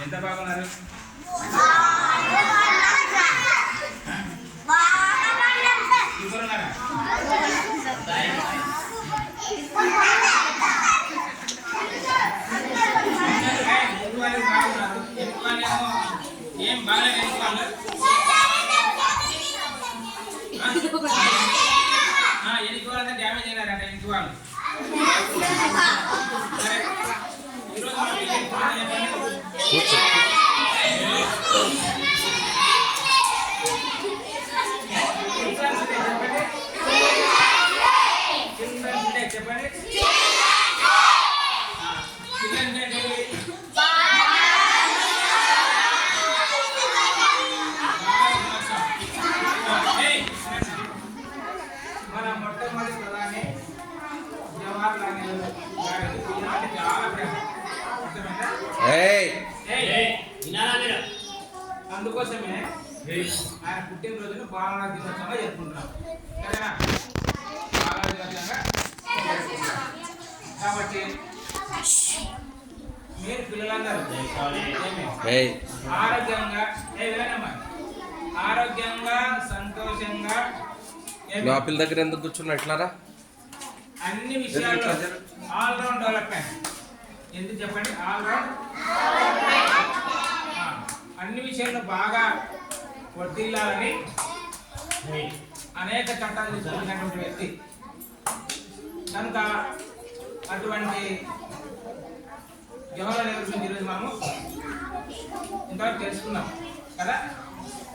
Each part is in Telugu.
ఎంత బాగున్నారు? ఏం బాగాలేదు ఎనికి వాళ్ళంతా డ్యామేజ్ అయినారంట ఇంటి వాళ్ళు. చెప్పండి మన మొట్టమొదటి ప్రధాని జవహర్లాల్ నెహ్రూ గారికి ఈనాటి చాలా ప్రేమ. అందుకోసమే ఆయన పుట్టినరోజును బాలల దినోత్సవంగా జరుపుకుంటున్నాం. సరేనా? బాలల దినోత్సవంగా కాబట్టి మీరు పిల్లలందరూ ఆరోగ్యంగా ఆరోగ్యంగా సంతోషంగా పిల్ల దగ్గర ఎందుకు కూర్చున్నట్లారా అన్ని విషయాల్లో ఆల్రౌండ్ డెవలప్మెంట్. ఎందుకు చెప్పండి? ఆల్రౌండ్ అన్ని విషయాల్లో బాగా వర్తిల్లాలని అనేక చట్టాలు తీసుకున్నటువంటి వ్యక్తి కనుక అటువంటి జవహర్లాల్ నెహ్రూ గురించి ఈరోజు మనము ఇంతవరకు తెలుసుకున్నాం కదా.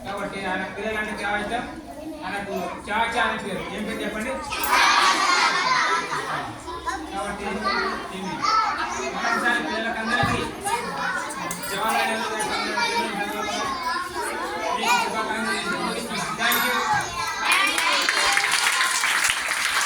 కాబట్టి ఆయన పిల్లలు అంటే చాలా ఇష్టం. ఆయనకు చాచా అనే పేరు. ఏం పేరు చెప్పండి? కాబట్టి పిల్లలకందరికీ జవహర్లాల్ నెహ్రూ